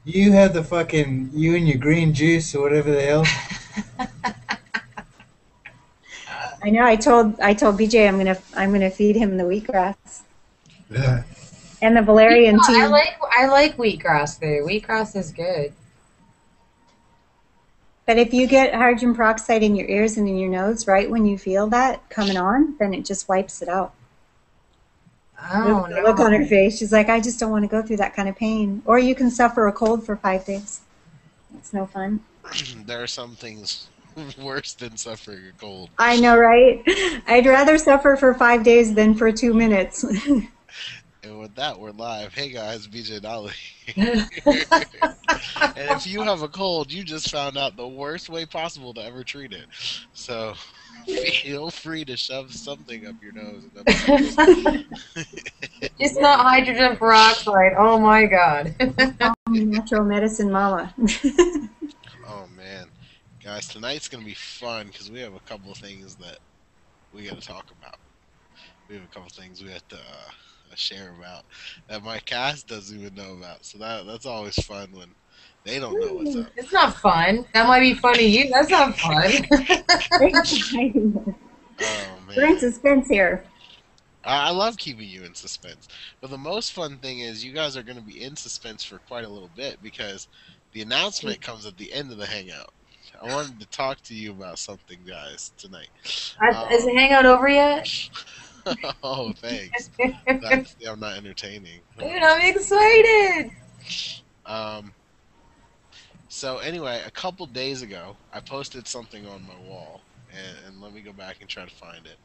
You had the fucking you and your green juice or whatever the hell. I know. I told BJ I'm gonna feed him the wheatgrass and the Yeah, valerian I tea. like I like wheatgrass though. Wheatgrass is good. But if you get hydrogen peroxide in your ears and in your nose right when you feel that coming on, then it just wipes it out. Look Oh at the look on her no. face. She's like, I just don't want to go through that kind of pain. Or you can suffer a cold for 5 days. It's no fun. There are some things worse than suffering a cold. I know, right? I'd rather suffer for 5 days than for 2 minutes. And with that, we're live. Hey guys, BJ Dolly. And if you have a cold, you just found out the worst way possible to ever treat it. So feel free to shove something up your nose and up your ears. It's not hydrogen peroxide. Oh my god. Call me natural medicine mama. Oh man, guys, tonight's gonna be fun because we have a couple of things that we got to talk about. We have a couple of things we have to share about that my cast doesn't even know about. So that's always fun when they don't know what's up. It's not fun. That might be fun to you. That's not fun. Oh We're in man. suspense here. I love keeping you in suspense. But the most fun thing is you guys are going to be in suspense for quite a little bit because the announcement comes at the end of the hangout. I wanted to talk to you about something, guys, tonight. Is the hangout over yet? Oh, thanks. I'm not entertaining. Dude, I'm excited. Um, so anyway, a couple days ago, I posted something on my wall, and let me go back and try to find it.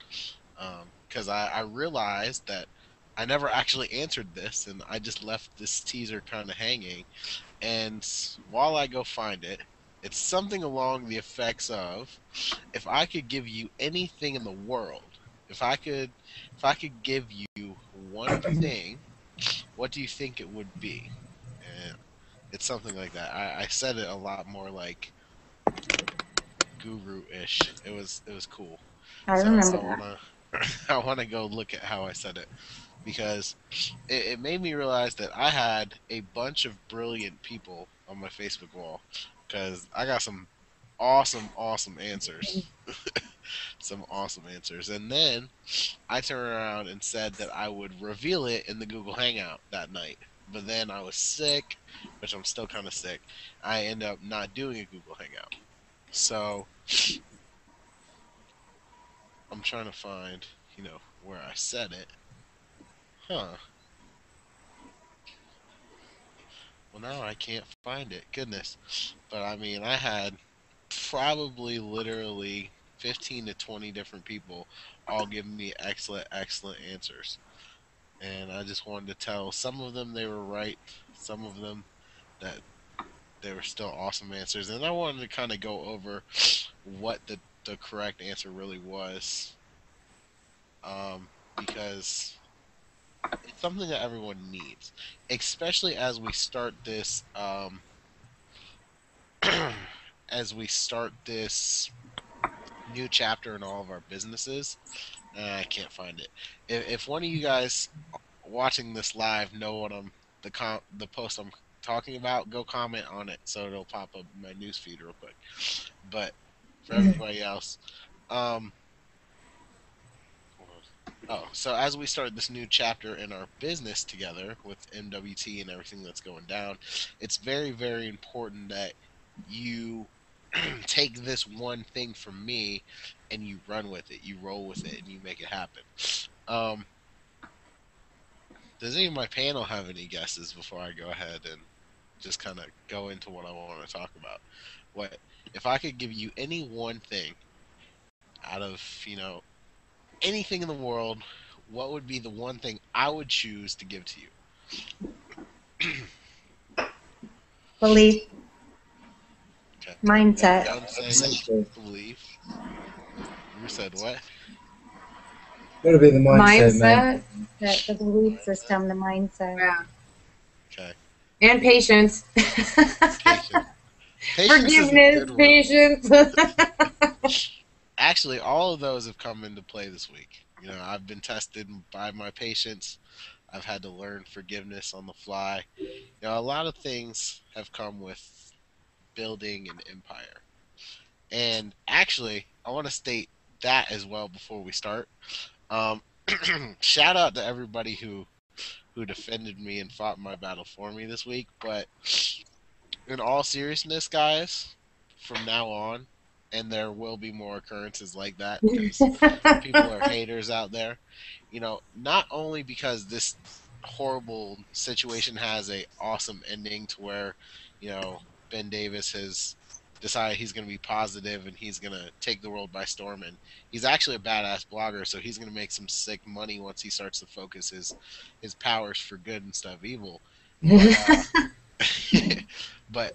Because I realized that I never actually answered this, and I just left this teaser kind of hanging. And while I go find it, it's something along the effects of, if I could give you anything in the world, if I could give you one thing, what do you think it would be? And it's something like that. I said it a lot more like guru-ish. It was cool. I So remember I that. wanna I wanna go look at how I said it because it made me realize that I had a bunch of brilliant people on my Facebook wall because I got some awesome answers. Some awesome answers. And then I turned around and said that I would reveal it in the Google Hangout that night. But then I was sick, which I'm still kind of sick. I end up not doing a Google Hangout. So I'm trying to find, where I said it. Huh. Well, now I can't find it. Goodness. But I mean, I had probably literally 15 to 20 different people all giving me excellent answers. And I just wanted to tell some of them they were right, some of them that they were still awesome answers. And I wanted to kind of go over what the correct answer really was. Because it's something that everyone needs, especially as we start this as we start this new chapter in all of our businesses. I can't find it. If one of you guys watching this live know what the post I'm talking about, go comment on it so it'll pop up in my newsfeed real quick. But for everybody else, um, oh, so as we start this new chapter in our business together with MWT and everything that's going down, it's very important that you take this one thing from me and you run with it, you roll with it, and you make it happen. Um, does any of my panel have any guesses before I go ahead and just kind of go into what I want to talk about? What if I could give you any one thing out of anything in the world? What would be the one thing I would choose to give to you? Belief, Okay, mindset. one thing, belief. You said what? Gotta be the mindset, man. Mindset. The belief Mindset. system, the mindset. Yeah. Okay, And patience. patience. Patience is a Forgiveness, good one. patience. Actually, all of those have come into play this week. I've been tested by my patience. I've had to learn forgiveness on the fly. A lot of things have come with building an empire. And actually, I want to state that as well before we start. Um, Shout out to everybody who defended me and fought my battle for me this week. But in all seriousness, guys, from now on, and there will be more occurrences like that because people are haters out there. Not only because this horrible situation has a awesome ending to where, you know, Ben Davis has decided he's going to be positive and he's going to take the world by storm, and he's actually a badass blogger, so he's going to make some sick money once he starts to focus his powers for good instead of evil. But but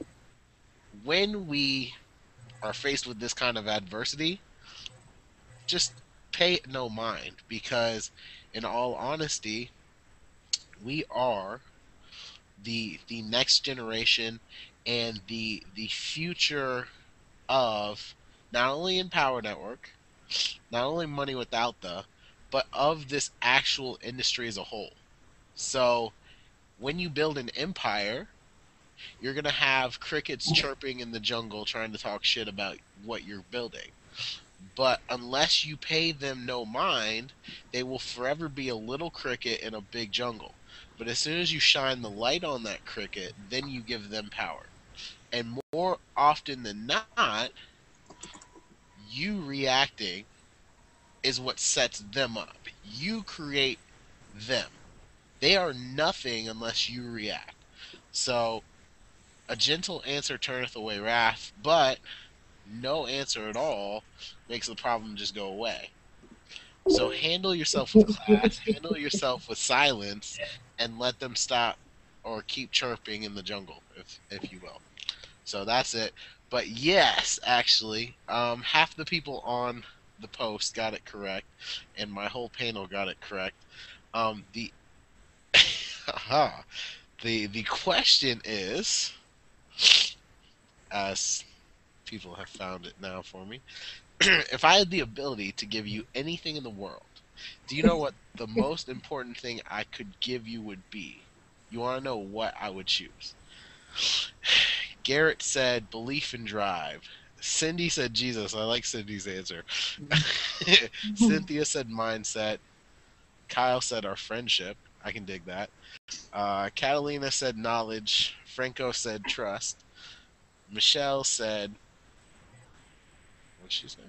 when we are faced with this kind of adversity, just pay it no mind because in all honesty, we are the next generation and the future of not only Empower Network, not only Money Without but of this actual industry as a whole. So when you build an empire, you're gonna have crickets chirping in the jungle trying to talk shit about what you're building. But unless you pay them no mind, they will forever be a little cricket in a big jungle. But as soon as you shine the light on that cricket, then you give them power. And more often than not, you reacting is what sets them up. You create them. They are nothing unless you react. So a gentle answer turneth away wrath, but no answer at all makes the problem just go away. So handle yourself with class, handle yourself with silence, and let them stop or keep chirping in the jungle, if you will. So that's it. But yes, actually, half the people on the post got it correct, and my whole panel got it correct. The the question is, as people have found it now for me, if I had the ability to give you anything in the world, do you know what the most important thing I could give you would be? You want to know what I would choose? Garrett said belief and drive. Cindy said Jesus. I like Cindy's answer. Cynthia said mindset. Kyle said our friendship. I can dig that. Catalina said knowledge. Franco said trust. Michelle said, what'd she say?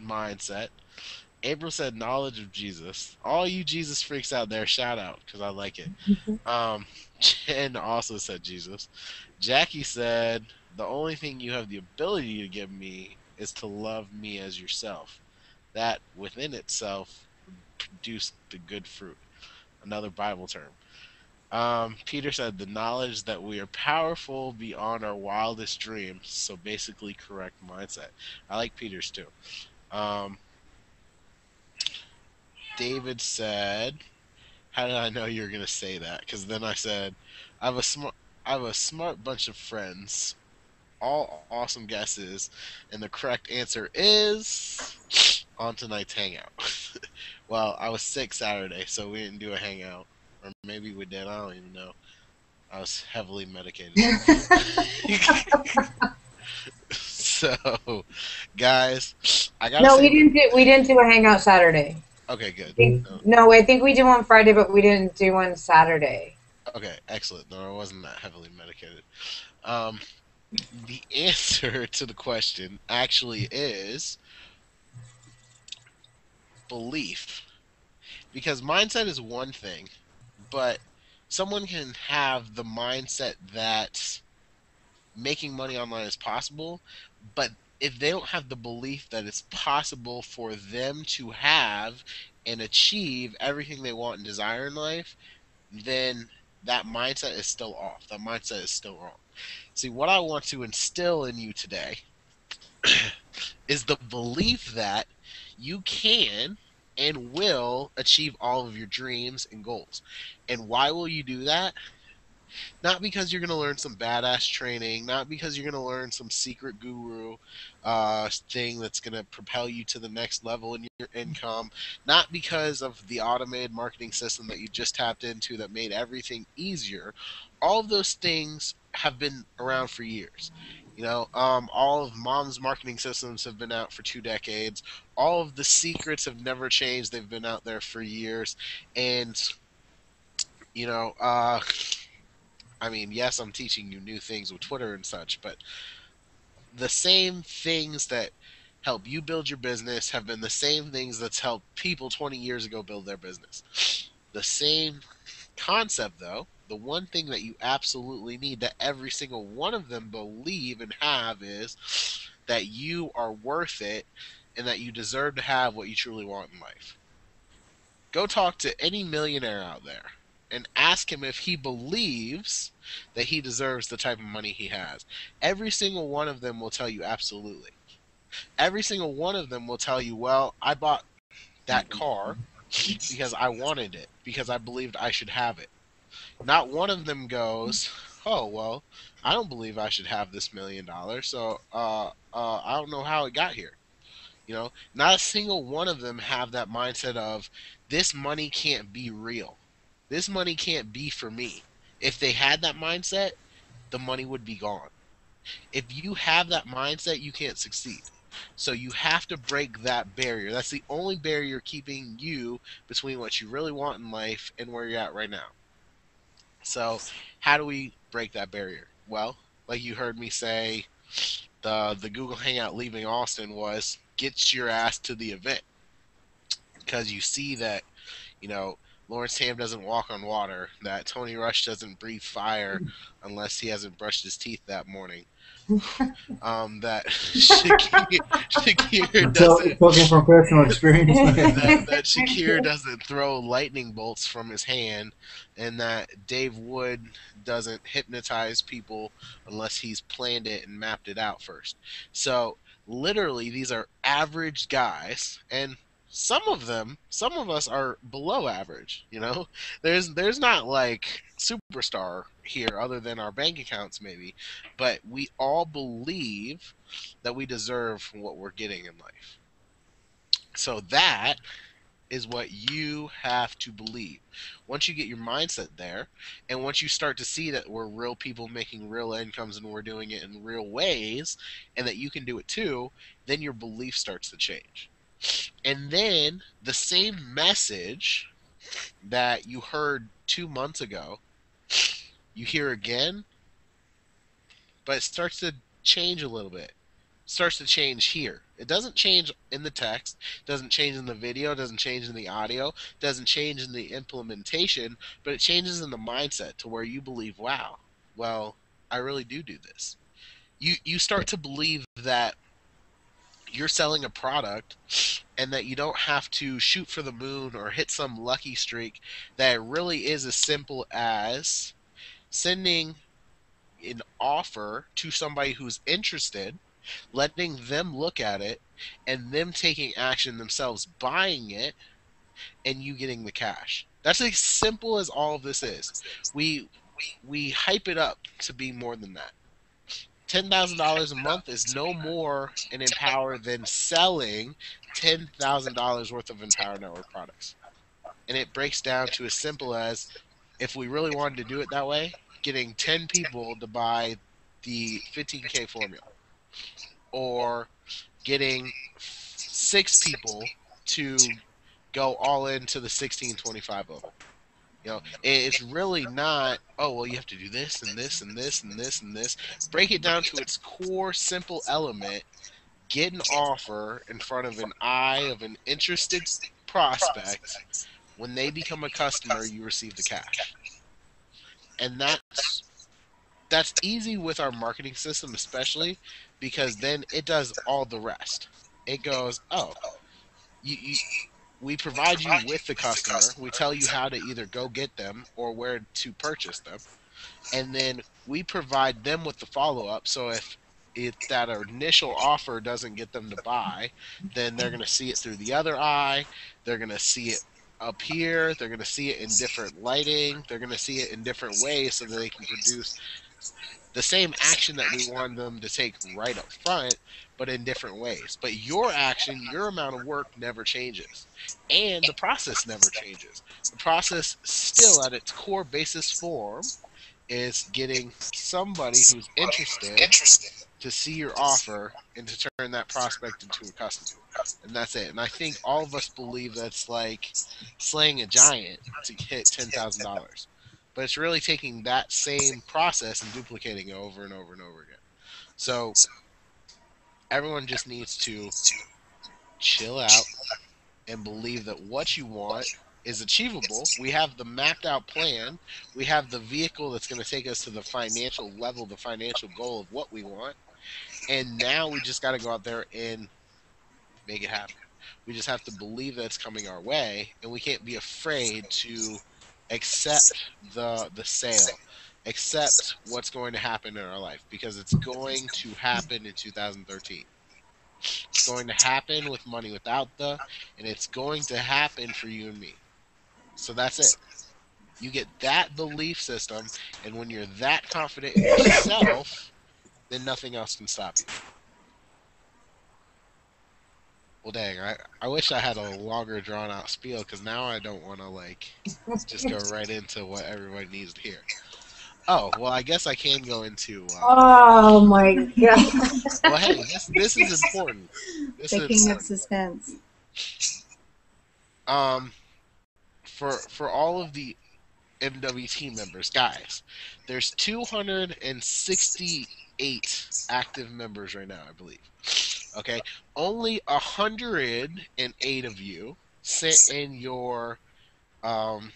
Mindset. April said knowledge of Jesus. All you Jesus freaks out there, shout out because I like it. Jen also said Jesus. Jackie said the only thing you have the ability to give me is to love me as yourself. That within itself would produce the good fruit. Another Bible term. Peter said the knowledge that we are powerful beyond our wildest dreams. So basically, correct mindset. I like Peter's too. Um, David said, "How did I know you were gonna say that?" Because then I said, "I have a smart, I have a smart bunch of friends, all awesome guesses, and the correct answer is on tonight's hangout." Well, I was sick Saturday, so we didn't do a hangout, or maybe we did. I don't even know. I was heavily medicated. So, guys, I gotta No, say, we didn't do a hangout Saturday. okay, good. No, I think we did one Friday, but we didn't do one Saturday. Okay, excellent. No, I wasn't that heavily medicated. Um, the answer to the question actually is belief. Because mindset is one thing, but someone can have the mindset that making money online is possible, but if they don't have the belief that it's possible for them to have and achieve everything they want and desire in life, then that mindset is still off. That mindset is still wrong. See, what I want to instill in you today is the belief that you can and will achieve all of your dreams and goals. And why will you do that? Not because you're going to learn some badass training, not because you're going to learn some secret guru thing that's going to propel you to the next level in your income, not because of the automated marketing system that you just tapped into that made everything easier. All of those things have been around for years. All of mom's marketing systems have been out for 2 decades. All of the secrets have never changed. They've been out there for years. And, you know, uh, I mean, yes, I'm teaching you new things with Twitter and such, but the same things that help you build your business have been the same things that's helped people 20 years ago build their business. The same concept, though, the one thing that you absolutely need that every single one of them believe and have is that you are worth it and that you deserve to have what you truly want in life. Go talk to any millionaire out there and ask him if he believes that he deserves the type of money he has. Every single one of them will tell you absolutely. Every single one of them will tell you, well, I bought that car because I wanted it, because I believed I should have it. Not one of them goes, oh, well, I don't believe I should have this $1 million, so I don't know how it got here. Not a single one of them have that mindset of this money can't be real. This money can't be for me. If they had that mindset, the money would be gone. If you have that mindset, you can't succeed. So you have to break that barrier. That's the only barrier keeping you between what you really want in life and where you're at right now. So how do we break that barrier? Well, like you heard me say, the Google Hangout leaving Austin was get your ass to the event because you see that Lawrence Tam doesn't walk on water, that Tony Rush doesn't breathe fire unless he hasn't brushed his teeth that morning. That Shakir doesn't Talking from personal experience, man. that Shakir doesn't throw lightning bolts from his hand, and that Dave Wood doesn't hypnotize people unless he's planned it and mapped it out first. So literally, these are average guys, and some of us are below average. There's not like superstar here other than our bank accounts maybe, but we all believe that we deserve what we're getting in life. So that is what you have to believe. Once you get your mindset there, and once you start to see that we're real people making real incomes and we're doing it in real ways, and that you can do it too, then your belief starts to change. And then the same message that you heard 2 months ago, you hear again, but it starts to change a little bit. Starts to change here. It doesn't change in the text, doesn't change in the video, doesn't change in the audio, doesn't change in the implementation, but it changes in the mindset to where you believe, wow, well, I really do this. You start to believe that you're selling a product and that you don't have to shoot for the moon or hit some lucky streak, that it really is as simple as sending an offer to somebody who's interested, letting them look at it, and them taking action themselves, buying it, and you getting the cash. That's as simple as all of this is. We we hype it up to be more than that. $10,000 a month is no more in Empower than selling $10,000 worth of Empower Network products. And it breaks down to as simple as if we really wanted to do it that way, getting 10 people to buy the 15K formula, or getting 6 people to go all into the 1625 level. It's really not, oh, well, you have to do this and this and this and this and this. Break it down to its core simple element. Get an offer in front of an eye of an interested prospect. When they become a customer, you receive the cash. And that's easy with our marketing system, especially because then it does all the rest. It goes, oh, you we provide you with the customer. We tell you how to either go get them or where to purchase them, and then we provide them with the follow up. So if that initial offer doesn't get them to buy, then they're going to see it through the other eye. They're going to see it up here. They're going to see it in different lighting. They're going to see it in different ways so that they can produce the same action that we want them to take right up front, but in different ways. But your action, your amount of work never changes. And the process never changes. The process, still at its core basis form, is getting somebody who's interested to see your offer and to turn that prospect into a customer. And that's it. And I think all of us believe that's like slaying a giant to hit $10,000. But it's really taking that same process and duplicating it over and over and over again. So everyone just needs to chill out and believe that what you want is achievable. We have the mapped out plan. We have the vehicle that's going to take us to the financial level, the financial goal of what we want. And now we just got to go out there and make it happen. We just have to believe that it's coming our way, and we can't be afraid to accept the sale, accept what's going to happen in our life, because it's going to happen in 2013. It's going to happen with money without the, and it's going to happen for you and me. So that's it. You get that belief system, and when you're that confident in yourself, then nothing else can stop you. Well, dang, I wish I had a longer drawn out spiel because now I don't want to like just go right into what everybody needs to hear. Oh, well, I guess I can go into. Oh my god. Well, hey, this is important. This The is king of important. suspense. Um, for all of the MWT members, guys, there's 268 active members right now, I believe. Okay, only 108 of you sent in your um,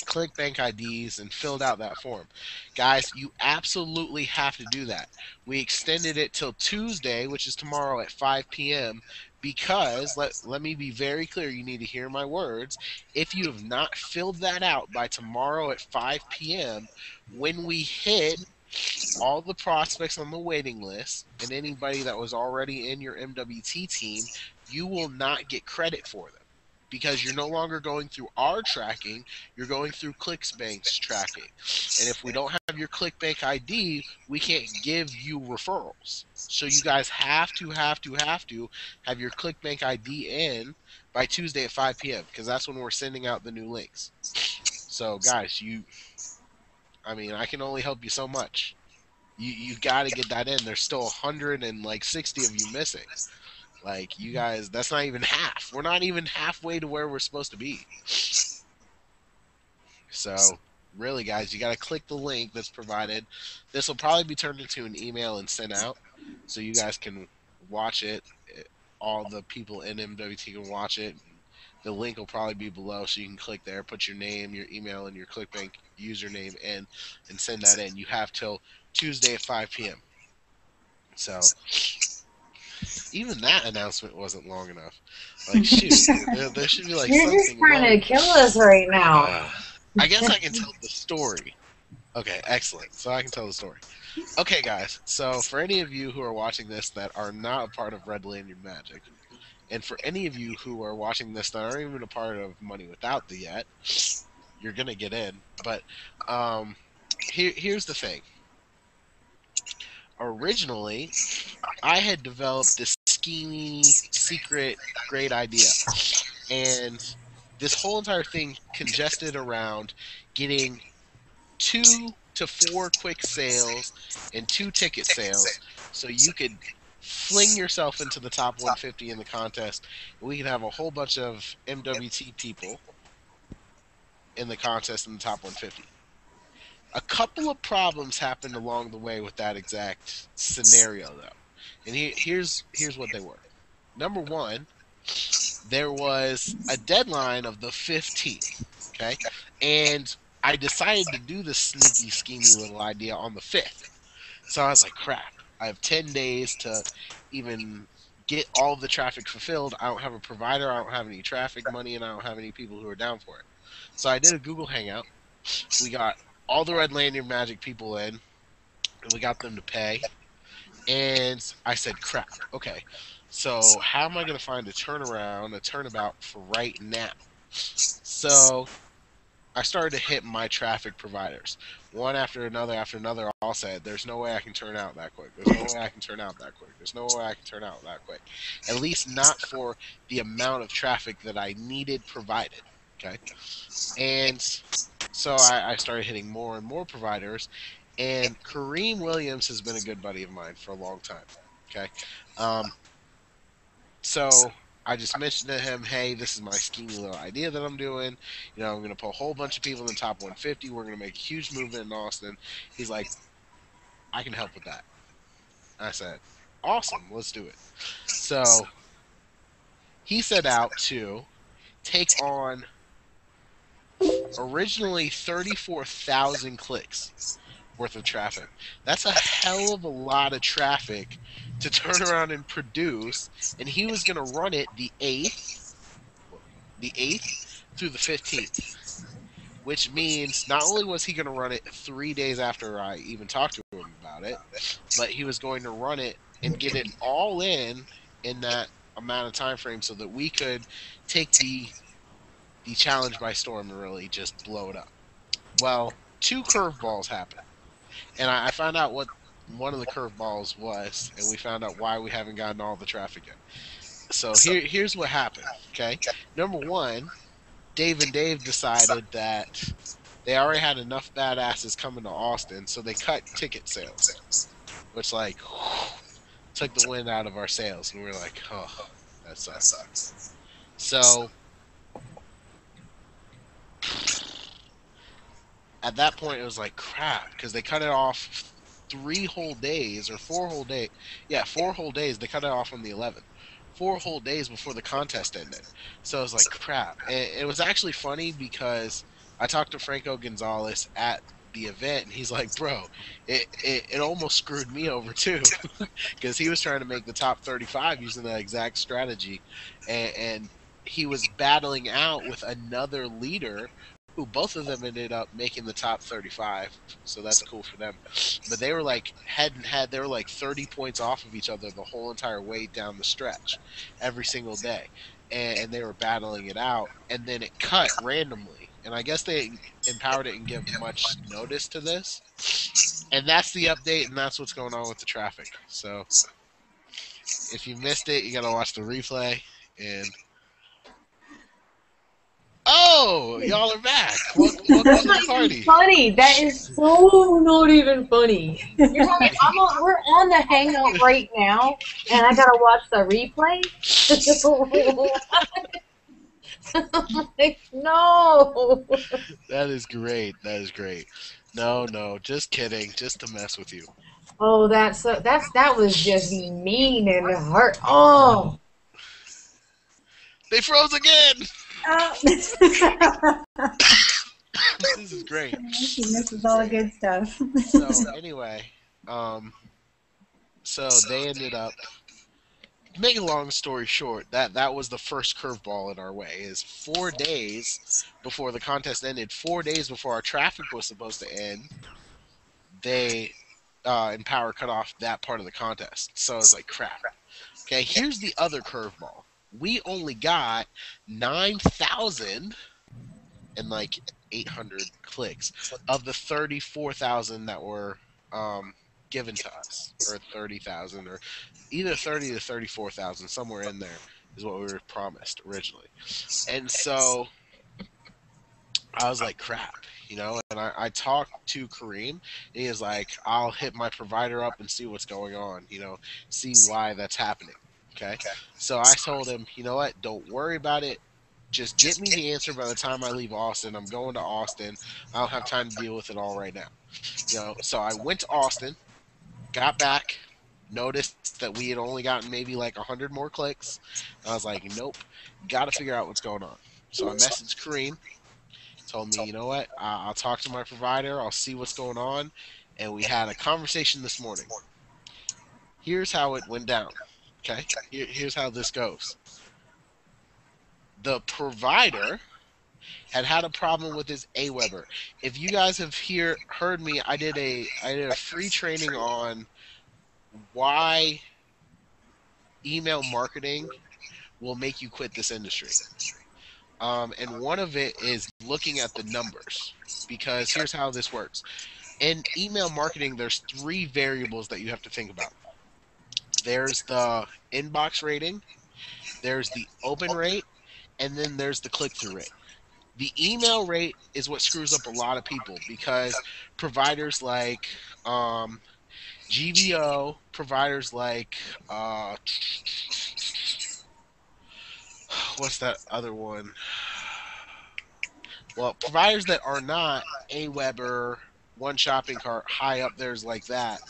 ClickBank IDs and filled out that form. Guys, you absolutely have to do that. We extended it till Tuesday, which is tomorrow at 5 p.m. because, let me be very clear, you need to hear my words. If you have not filled that out by tomorrow at 5 p.m., when we hit all the prospects on the waiting list and anybody that was already in your MWT team, you will not get credit for them because you're no longer going through our tracking, you're going through ClickBank's tracking. And if we don't have your ClickBank ID, we can't give you referrals. So you guys have to have your ClickBank ID in by Tuesday at 5 p.m. because that's when we're sending out the new links. So guys, I mean, I can only help you so much. You got to get that in. There's still 160 of you missing. Like, you guys, that's not even half. We're not even halfway to where we're supposed to be. So, really, guys, you got to click the link that's provided. This will probably be turned into an email and sent out so you guys can watch it. All the people in MWT can watch it. The link will probably be below, so you can click there, put your name, your email, and your ClickBank username in, and send that in. You have till Tuesday at 5 p.m. So, even that announcement wasn't long enough. Like, shoot, there should be like You're just something trying to long. kill us right now. I guess I can tell the story. Okay, excellent. So I can tell the story. Okay, guys. So for any of you who are watching this that are not a part of Red Lanyard Magic, and for any of you who are watching this that aren't even a part of Money Without the yet, you're gonna get in. But here's the thing. Originally, I had developed this schemy, secret, great idea. And this whole entire thing congested around getting 2 to 4 quick sales and 2 ticket sales so you could fling yourself into the top 150 in the contest. And we could have a whole bunch of MWT people in the contest in the top 150. A couple of problems happened along the way with that exact scenario, though. And here's what they were. Number one, there was a deadline of the 15th, okay? And I decided to do this sneaky, schemy little idea on the 5th. So I was like, crap, I have 10 days to even get all the traffic fulfilled. I don't have a provider, I don't have any traffic money, and I don't have any people who are down for it. So I did a Google Hangout. We got all the Red Lanyard Magic people in, and we got them to pay. And I said, crap, okay. So how am I going to find a turnaround, a turnabout for right now? So I started to hit my traffic providers. One after another, all said, there's no way I can turn out that quick. There's no way I can turn out that quick. There's no way I can turn out that quick. At least not for the amount of traffic that I needed provided. Okay. And so I started hitting more and more providers. And Kareem Williams has been a good buddy of mine for a long time. Okay. Um, so I just mentioned to him, hey, this is my schemy little idea that I'm doing. I'm going to put a whole bunch of people in the top 150. We're going to make a huge movement in Austin. He's like, I can help with that. I said, awesome, let's do it. So he set out to take on originally 34,000 clicks worth of traffic. That's a hell of a lot of traffic to turn around and produce. And he was going to run it the 8th through the 15th, which means not only was he going to run it 3 days after I even talked to him about it, but he was going to run it and get it all in that amount of time frame so that we could take the challenge by storm and really just blow it up. Well, two curveballs happened, and I found out what one of the curveballs was, and we found out why we haven't gotten all the traffic yet. So here's what happened. Okay, number one, Dave and Dave decided that they already had enough badasses coming to Austin, so they cut ticket sales, which like took the wind out of our sails, and we were like, oh, that sucks. So at that point, it was like crap because they cut it off 3 whole days or 4 whole days. Yeah, 4 whole days. They cut it off on the 11th. 4 whole days before the contest ended. So I was like, crap. And it was actually funny because I talked to Franco Gonzalez at the event, and he's like, bro, it almost screwed me over too, because he was trying to make the top 35 using that exact strategy, and he was battling out with another leader who both of them ended up making the top 35, so that's cool for them. But they were like head and head. They were like 30 points off of each other the whole entire way down the stretch, every single day, and they were battling it out. And then it cut randomly, and I guess they empowered it and give much notice to this. And that's the update, and that's what's going on with the traffic. So if you missed it, you gotta watch the replay. And oh, y'all are back. Welcome to the party. Funny. That is so not even funny. You're telling me we're on the hangout right now, and I gotta watch the replay? I'm like, no. That is great. That is great. No, just kidding. Just to mess with you. Oh, that was just mean and hurt. Oh. They froze again. Oh. This is great. She misses all the good stuff. So anyway, so they ended up. Make a long story short, that was the first curveball in our way. Is 4 days before the contest ended, 4 days before our traffic was supposed to end, they Empower cut off that part of the contest. So I was like, crap. Okay, here's the other curveball. We only got 9,000 and like 800 clicks of the 34,000 that were given to us, or 30,000, or either 30 to 34,000, somewhere in there is what we were promised originally. And so I was like, crap, and I talked to Kareem, and he was like, I'll hit my provider up and see what's going on, see why that's happening. Okay. So I told him, you know what, don't worry about it. Just get me the answer by the time I leave Austin. I'm going to Austin. I don't have time to deal with it all right now. So I went to Austin, got back, noticed that we had only gotten maybe like 100 more clicks. I was like, nope, got to figure out what's going on. So I messaged Kareem, told me, you know what, I'll talk to my provider. I'll see what's going on. And we had a conversation this morning. Here's how it went down. Okay, here's how this goes. The provider had a problem with his Aweber. If you guys have heard me, I did a free training on why email marketing will make you quit this industry. And one of it is looking at the numbers. Because here's how this works. In email marketing, there's three variables that you have to think about. There's the inbox rating, there's the open rate, and then there's the click through rate. The email rate is what screws up a lot of people because providers like GVO, providers like what's that other one? Well, providers that are not Aweber, One Shopping Cart, high up there's like that.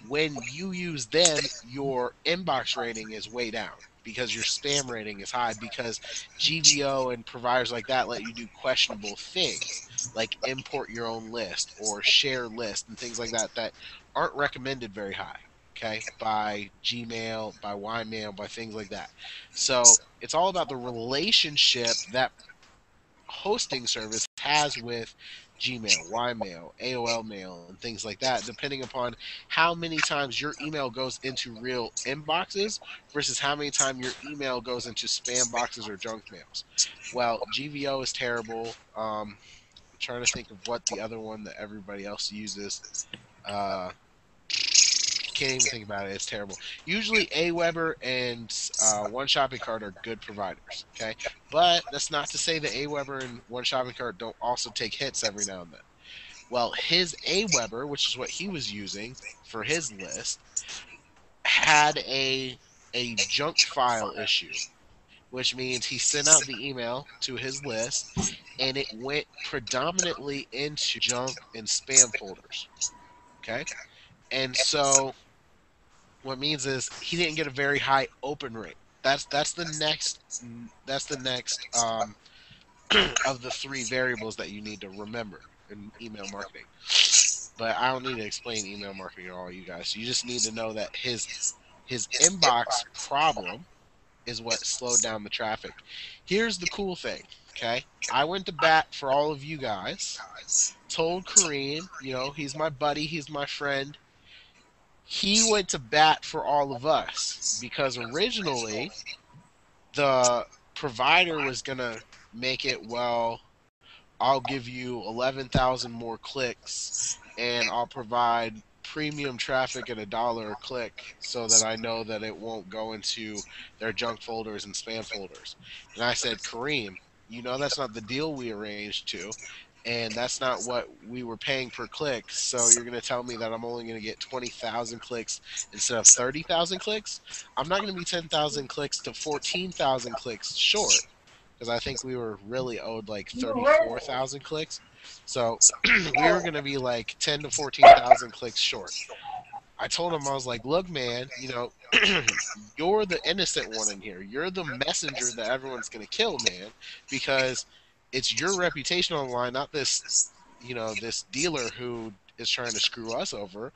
When you use them, your inbox rating is way down because your spam rating is high because GVO and providers like that let you do questionable things like import your own list or share list and things like that that aren't recommended very high. Okay, by Gmail, by Ymail, by things like that. So it's all about the relationship that hosting service has with Gmail, Ymail, AOL Mail, and things like that, depending upon how many times your email goes into real inboxes versus how many times your email goes into spam boxes or junk mails. Well, GVO is terrible. I'm trying to think of what the other one that everybody else uses. Uh, can't even think about it. It's terrible. Usually, Aweber and One Shopping Cart are good providers. Okay, but that's not to say that Aweber and One Shopping Cart don't also take hits every now and then. Well, his Aweber, which is what he was using for his list, had a junk file issue, which means he sent out the email to his list and it went predominantly into junk and spam folders. Okay, and so what means is he didn't get a very high open rate. That's the next of the three variables that you need to remember in email marketing. But I don't need to explain email marketing to all you guys. You just need to know that his inbox problem is what slowed down the traffic. Here's the cool thing, okay? I went to bat for all of you guys. Told Kareem, he's my buddy, he's my friend. He went to bat for all of us because originally the provider was going to make it, well, I'll give you 11,000 more clicks and I'll provide premium traffic at $1 a click so that I know that it won't go into their junk folders and spam folders. And I said, Kareem, that's not the deal we arranged to. And that's not what we were paying per click. So you're going to tell me that I'm only going to get 20,000 clicks instead of 30,000 clicks? I'm not going to be 10,000 clicks to 14,000 clicks short because I think we were really owed like 34,000 clicks. So we were going to be like 10 to 14,000 clicks short. I told him, I was like, look, man, you're the innocent one in here. You're the messenger that everyone's going to kill, man, because it's your reputation on the line, not this dealer who is trying to screw us over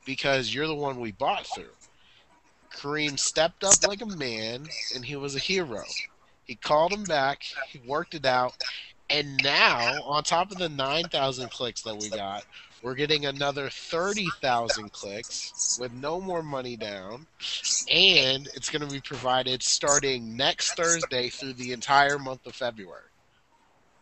because you're the one we bought through. Kareem stepped up like a man, and he was a hero. He called him back, he worked it out, and now, on top of the 9,000 clicks that we got, we're getting another 30,000 clicks with no more money down, and it's going to be provided starting next Thursday through the entire month of February.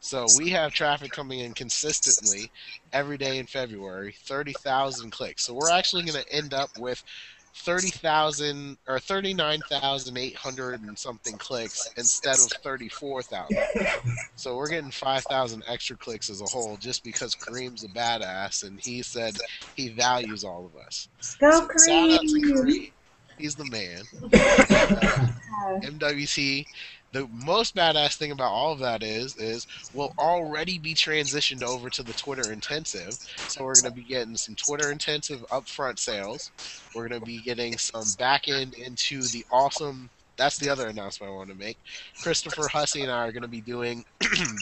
So we have traffic coming in consistently every day in February, 30,000 clicks. So we're actually going to end up with 30,000 or 39,800 and something clicks instead of 34,000. So we're getting 5,000 extra clicks as a whole just because Kareem's a badass and he said he values all of us. Go So shout out to Kareem! Kareem. He's the man. MWT. The most badass thing about all of that is we'll already be transitioned over to the Twitter intensive. So we're going to be getting some Twitter intensive upfront sales. We're going to be getting some back end into the awesome. That's the other announcement I want to make. Christopher Hussey and I are going to be doing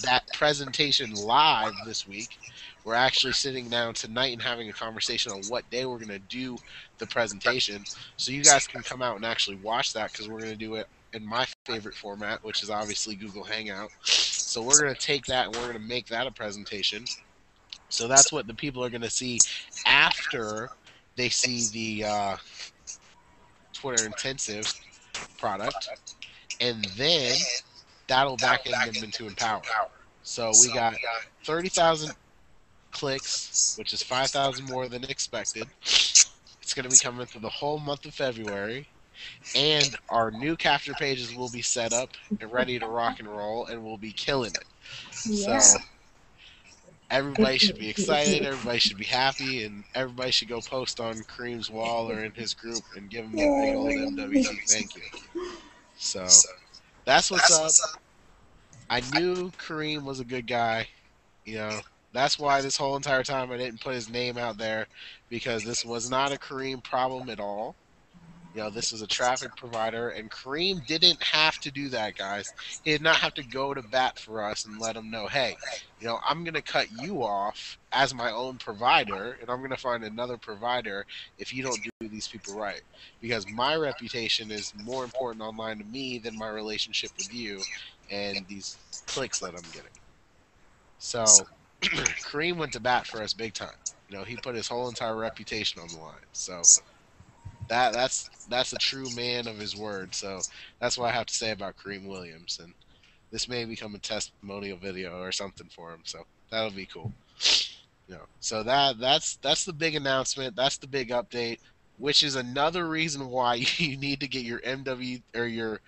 that presentation live this week. We're actually sitting down tonight and having a conversation on what day we're going to do the presentation. So you guys can come out and actually watch that because we're going to do it in my favorite format, which is obviously Google Hangout. So we're going to take that and we're going to make that a presentation. So that's what the people are going to see after they see Twitter intensive product, and then that'll back end them into Empower. So we got 30,000 clicks, which is 5,000 more than expected. It's going to be coming for the whole month of February, and our new capture pages will be set up and ready to rock and roll, and we'll be killing it. Yeah. So everybody should be excited, everybody should be happy, and everybody should go post on Kareem's wall or in his group and give him a big old MWT thank you. So that's what's up. I knew Kareem was a good guy. You know, that's why this whole entire time I didn't put his name out there, because this was not a Kareem problem at all. You know, this is a traffic provider, and Kareem didn't have to do that, guys. He did not have to go to bat for us and let them know, hey, you know, I'm going to cut you off as my own provider, and I'm going to find another provider if you don't do these people right. Because my reputation is more important online to me than my relationship with you and these clicks that I'm getting. So Kareem went to bat for us big time. You know, he put his whole entire reputation on the line. So that's a true man of his word. So that's what I have to say about Kareem Williams, and this may become a testimonial video or something for him. So that'll be cool. You know, so that's the big announcement. That's the big update, which is another reason why you need to get your MW or your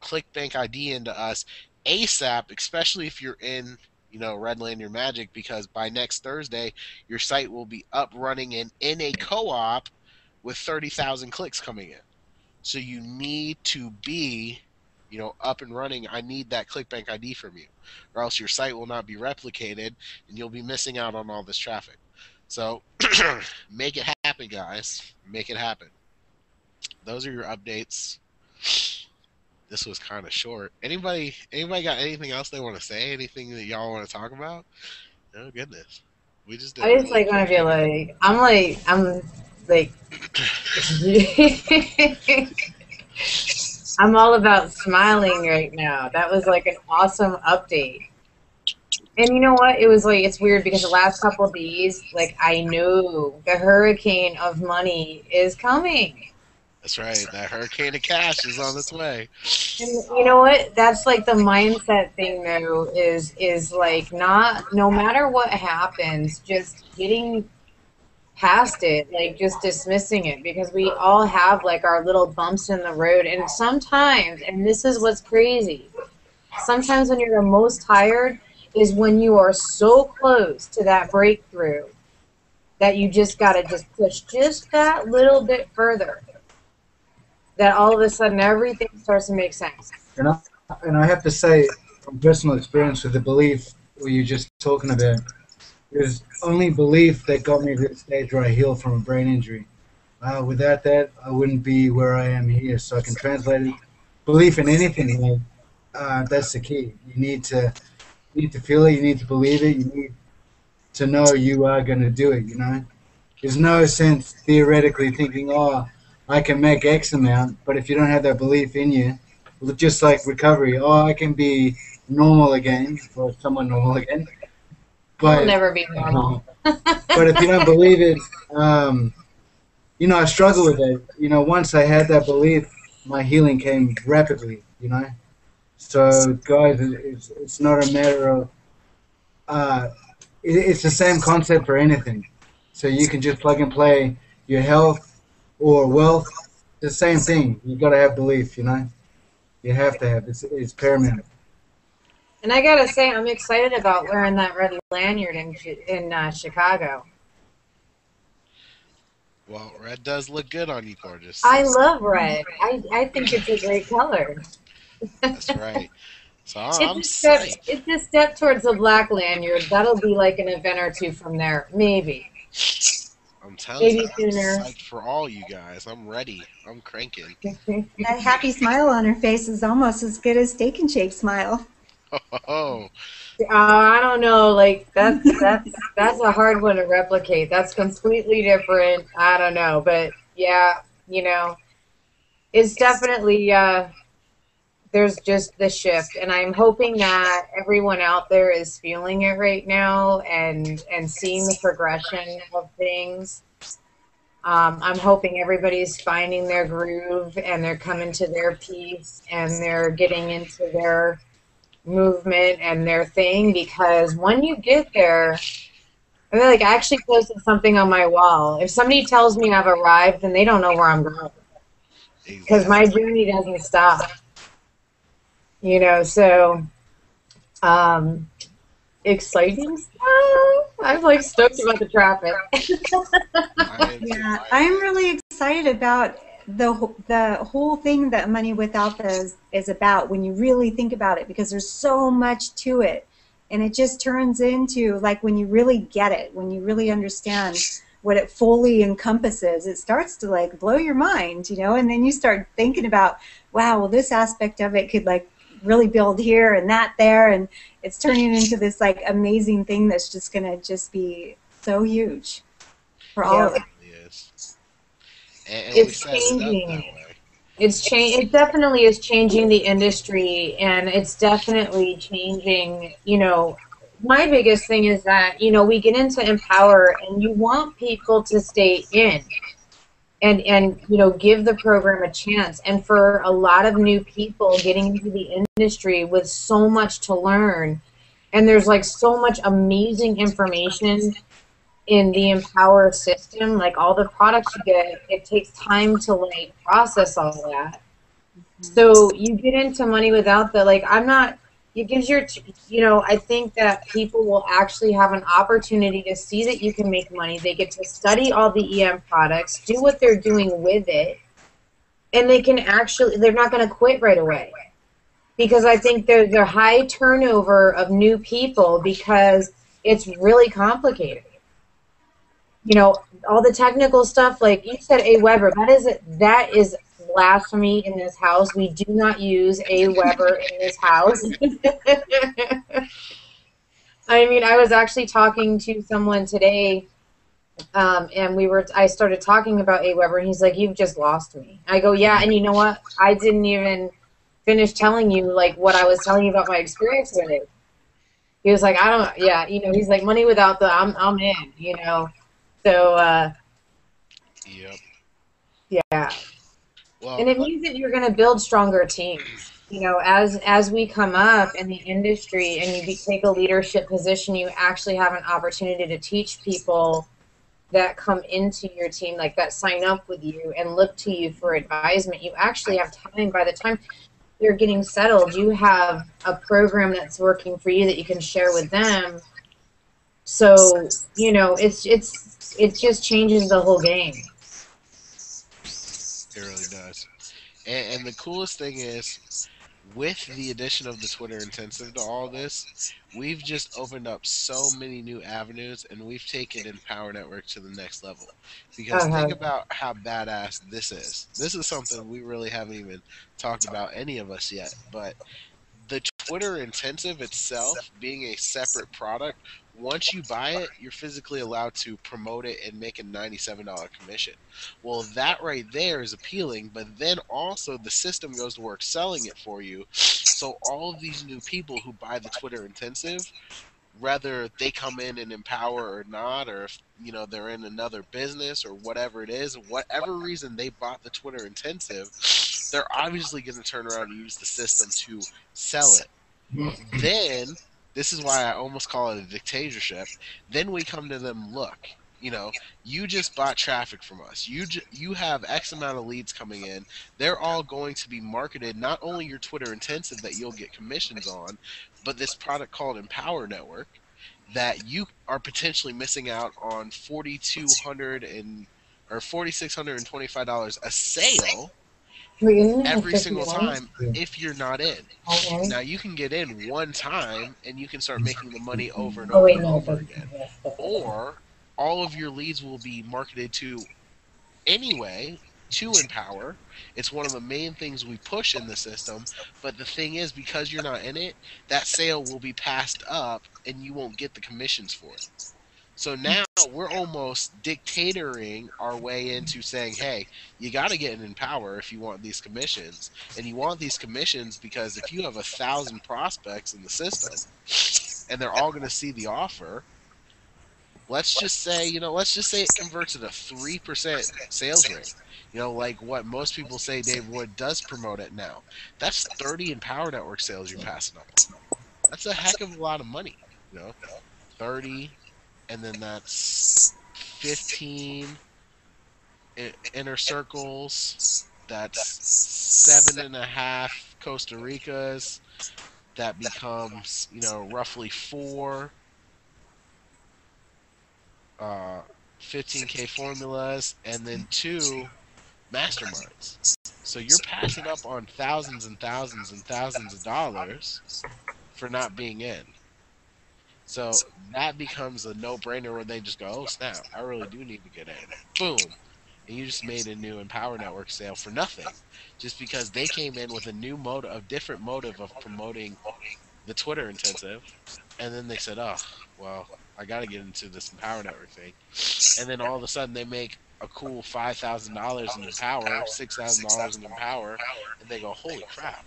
ClickBank ID into us ASAP, especially if you're in, you know, Red Lanyard Magic, because by next Thursday, your site will be up, running, and in a co-op with 30,000 clicks coming in. So you need to be, you know, up and running. I need that ClickBank ID from you, or else your site will not be replicated, and you'll be missing out on all this traffic. So make it happen, guys. Make it happen. Those are your updates. This was kind of short. Anybody got anything else they want to say? Anything that y'all want to talk about? Oh goodness, we just did. I just like want to feel like I'm like I'm all about smiling right now. That was like an awesome update. And you know what? It was like, it's weird because the last couple of days, like, I knew the hurricane of money is coming. That's right. That hurricane of cash is on its way. And you know what? That's like the mindset thing, though, is like, not, no matter what happens, just getting past it, like just dismissing it, because we all have like our little bumps in the road. And sometimes, and this is what's crazy, sometimes when you're the most tired is when you are so close to that breakthrough that you just got to just push just that little bit further, that all of a sudden everything starts to make sense. And I have to say, from personal experience with the belief we were just talking about, it was only belief that got me to the stage where I healed from a brain injury. Without that, I wouldn't be where I am here. So I can translate it. Belief in anything, that's the key. You need to feel it. You need to believe it. You need to know you are going to do it, you know. There's no sense theoretically thinking, oh, I can make X amount, but if you don't have that belief in you, just like recovery, oh, I can be normal again, or somewhat normal again. But We'll never be normal. but if you don't believe it, you know, I struggle with it. You know, once I had that belief, my healing came rapidly, you know. So, guys, it's not a matter of, it's the same concept for anything. So you can just plug and play your health or wealth, the same thing. You got to have belief, you know. You have to have. It's paramount. And I gotta say, I'm excited about wearing that red lanyard in Chicago. Well, red does look good on you, gorgeous. I love red. I think it's a great color. That's right. So I'm It's psyched. a step towards the black lanyard. That'll be like an event or two from there, maybe. I'm telling you, Maybe I'm sooner. psyched for all you guys. I'm ready. I'm cranking. That happy smile on her face is almost as good as Steak and Shake smile. Oh, I don't know. Like that's a hard one to replicate. That's completely different. I don't know, but yeah, you know, it's definitely there's just the shift, and I'm hoping that everyone out there is feeling it right now and seeing the progression of things. I'm hoping everybody's finding their groove and they're coming to their piece and they're getting into their movement and their thing, because when you get there, I mean, like, I actually posted something on my wall. If somebody tells me I've arrived, then they don't know where I'm going, because my Exactly. journey doesn't stop. So um, exciting stuff. I'm like stoked about the traffic. I am too. Yeah, I'm really excited about the whole thing that Money Without is about when you really think about it, because there's so much to it, and it just turns into, like, when you really get it, when you really understand what it fully encompasses, it starts to like blow your mind, and then you start thinking about, wow, well, this aspect of it could like really build here and that there, and it's turning into this like amazing thing that's just gonna just be so huge for all Yeah, of us. It really is. And we it's set it up changing. that way. It definitely is changing the industry, and it's definitely changing. My biggest thing is that we get into Empower, and you want people to stay in and give the program a chance. And for a lot of new people getting into the industry with so much to learn, and there's like so much amazing information in the Empower system, like all the products you get, it takes time to like process all that. So you get into Money Without the, like, I'm not, it gives I think that people will actually have an opportunity to see that you can make money. They get to study all the EM products, do what they're doing with it, and they're not going to quit right away. Because I think there's a high turnover of new people because it's really complicated. All the technical stuff, like you said, Aweber, that is blasphemy in this house. We do not use Aweber in this house. I mean, I was actually talking to someone today, and I started talking about Aweber, and he's like, "You've just lost me." I go, "Yeah," and you know what? I didn't even finish telling you like what I was telling you about my experience with it. He was like, "I don't," yeah, he's like, "Money Without the, I'm in." So Yep. yeah. And Well, it means that you're going to build stronger teams. As we come up in the industry and you take a leadership position, you actually have an opportunity to teach people that come into your team, like that sign up with you and look to you for advisement. You actually have time. By the time they're getting settled, you have a program that's working for you that you can share with them. So, it just changes the whole game. it really does. And the coolest thing is, with the addition of the Twitter intensive to all this, we've just opened up so many new avenues, and we've taken Empower Network to the next level. Because think Uh-huh. about how badass this is. This is something we really haven't even talked about, any of us yet. But the Twitter intensive itself being a separate product, once you buy it, you're physically allowed to promote it and make a $97 commission. Well, that right there is appealing, but then also the system goes to work selling it for you. So all of these new people who buy the Twitter intensive, whether they come in and empower or not, or if they're in another business or whatever it is, whatever reason they bought the Twitter intensive, they're obviously going to turn around and use the system to sell it. Then this is why I almost call it a dictatorship. Then we come to them, look, you just bought traffic from us. You have X amount of leads coming in. They're all going to be marketed, not only your Twitter intensive that you'll get commissions on, but this product called Empower Network that you are potentially missing out on 4,200 and or $4,625 a sale Wait, isn't it every like single 51? time if you're not in. Okay. Now you can get in one time and you can start making the money over and Oh, over wait, and no, it over doesn't. again. Yes, that's it. Or all of your leads will be marketed to anyway to Empower. It's one of the main things we push in the system. But the thing is, because you're not in it, that sale will be passed up and you won't get the commissions for it. So now we're almost dictatoring our way into saying, hey, you got to get in power if you want these commissions. And you want these commissions because if you have 1,000 prospects in the system and they're all going to see the offer, let's just say, let's just say it converts at a 3% sales rate. Like what most people say Dave Wood does promote it now. That's 30 in Power Network sales you're passing up on. That's a heck of a lot of money. You know, 30, and then that's 15 inner circles. That's 7.5 Costa Ricas. That becomes, roughly four 15K formulas, and then two masterminds. So you're passing up on thousands and thousands and thousands of dollars for not being in. So that becomes a no-brainer where they just go, "Oh snap! I really do need to get in." Boom, and you just made a new Empower Network sale for nothing, just because they came in with a new motive, a different motive of promoting the Twitter intensive, and then they said, "Oh, well, I got to get into this Empower Network thing," and then all of a sudden they make a cool $5,000 in Empower, $6,000 in Empower, and they go, "Holy crap!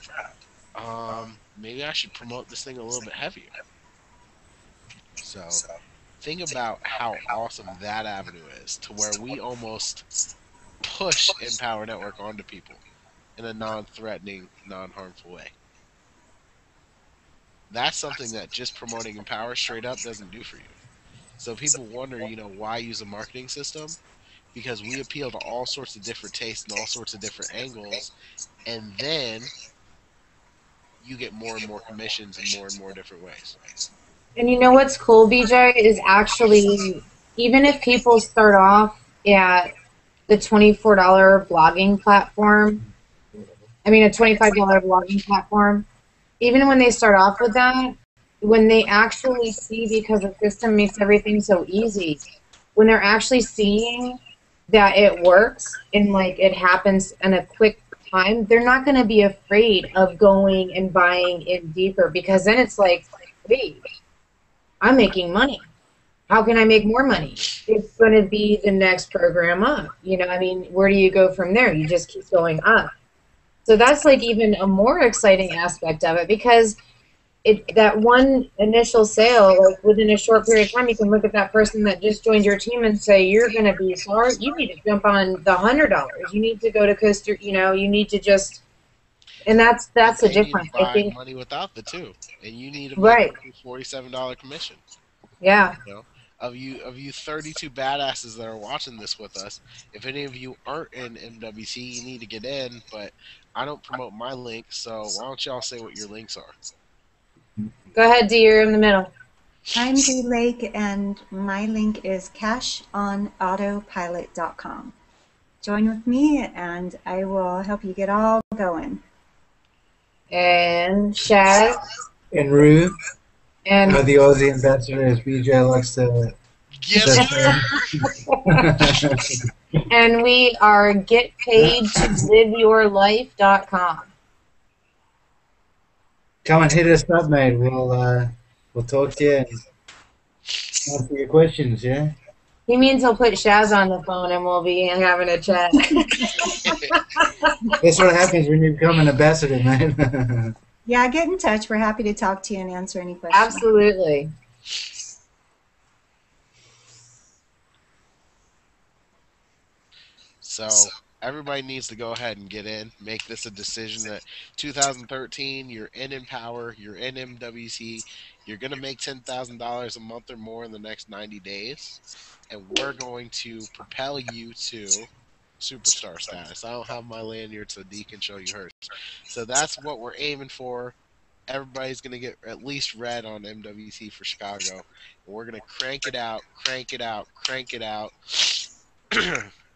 Maybe I should promote this thing a little bit heavier." So think about how awesome that avenue is, to where we almost push Empower Network onto people in a non-threatening, non-harmful way. That's something that just promoting Empower straight up doesn't do for you. So people wonder, why use a marketing system? Because we appeal to all sorts of different tastes and all sorts of different angles, and then you get more and more commissions in more and more different ways. And you know what's cool, BJ, is actually even if people start off at the $24 blogging platform, a $25 blogging platform, even when they start off with that, when they actually see, because the system makes everything so easy, when they're actually seeing that it works and like it happens in a quick time, they're not going to be afraid of going and buying in deeper, because then it's like, wait, I'm making money. How can I make more money? It's going to be the next program up. Where do you go from there? You just keep going up. So that's like even a more exciting aspect of it, because that one initial sale, like within a short period of time, you can look at that person that just joined your team and say, you're going to be sorry. You need to jump on the $100. You need to go to Costa. You need to just, and that's the difference. I think money without the two, and you need to make a $47 commission. Yeah. Of you 32 badasses that are watching this with us, if any of you aren't in MWC, you need to get in. But I don't promote my link, so why don't y'all say what your links are? Go ahead, D. You're in the middle. I'm D. Lake, and my link is cashonautopilot.com. Join with me, and I will help you get all going. And Shaz. And Rue. And the Aussie ambassador, as BJ likes to say. And we are getpaidtoliveyourlife.com. Come and hit us up, mate. We'll talk to you and answer your questions, yeah? He means he'll put Shaz on the phone and we'll be having a chat. That's what happens when you become an ambassador, man. Yeah, get in touch. We're happy to talk to you and answer any questions. Absolutely. So everybody needs to go ahead and get in, make this a decision that 2013, you're in Empower, you're in MWC, you're going to make $10,000 a month or more in the next 90 days, and we're going to propel you to superstar status. I don't have my lanyard, so Dee can show you hers. So that's what we're aiming for. Everybody's going to get at least red on MWC for Chicago. And we're going to crank it out, crank it out, crank it out.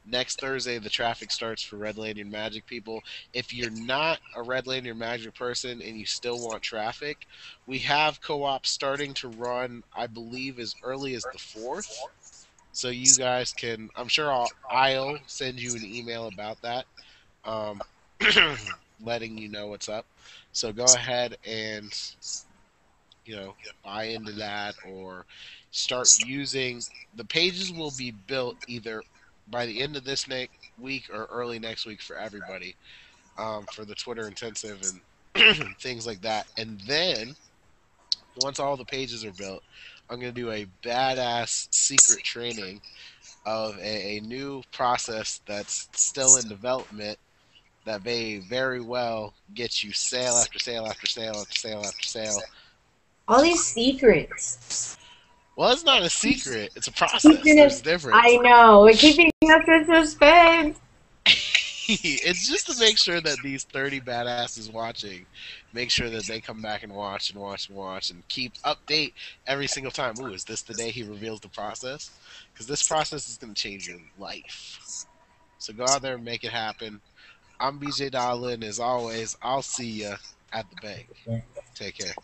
Next Thursday, the traffic starts for Red Lanyard Magic people. If you're not a Red Lanyard Magic person and you still want traffic, we have co-op starting to run, I believe, as early as the 4th. So you guys can, I'm sure I'll send you an email about that, letting you know what's up. So go ahead and, buy into that, or start using, the pages will be built either by the end of this week or early next week for everybody, for the Twitter intensive and things like that. And then once all the pages are built, I'm gonna do a badass secret training of a new process that's still in development that may very well get you sale after sale after sale after sale after sale. All these secrets. Well, it's not a secret. It's a process. Keeping There's it. a I difference. know. We're keeping us in suspense. It's just to make sure that these 30 badasses watching make sure that they come back and watch and watch and watch and keep update every single time. Ooh, is this the day he reveals the process? Because this process is going to change your life. So go out there and make it happen. I'm BJ Dolan. As always, I'll see ya at the bank. Take care.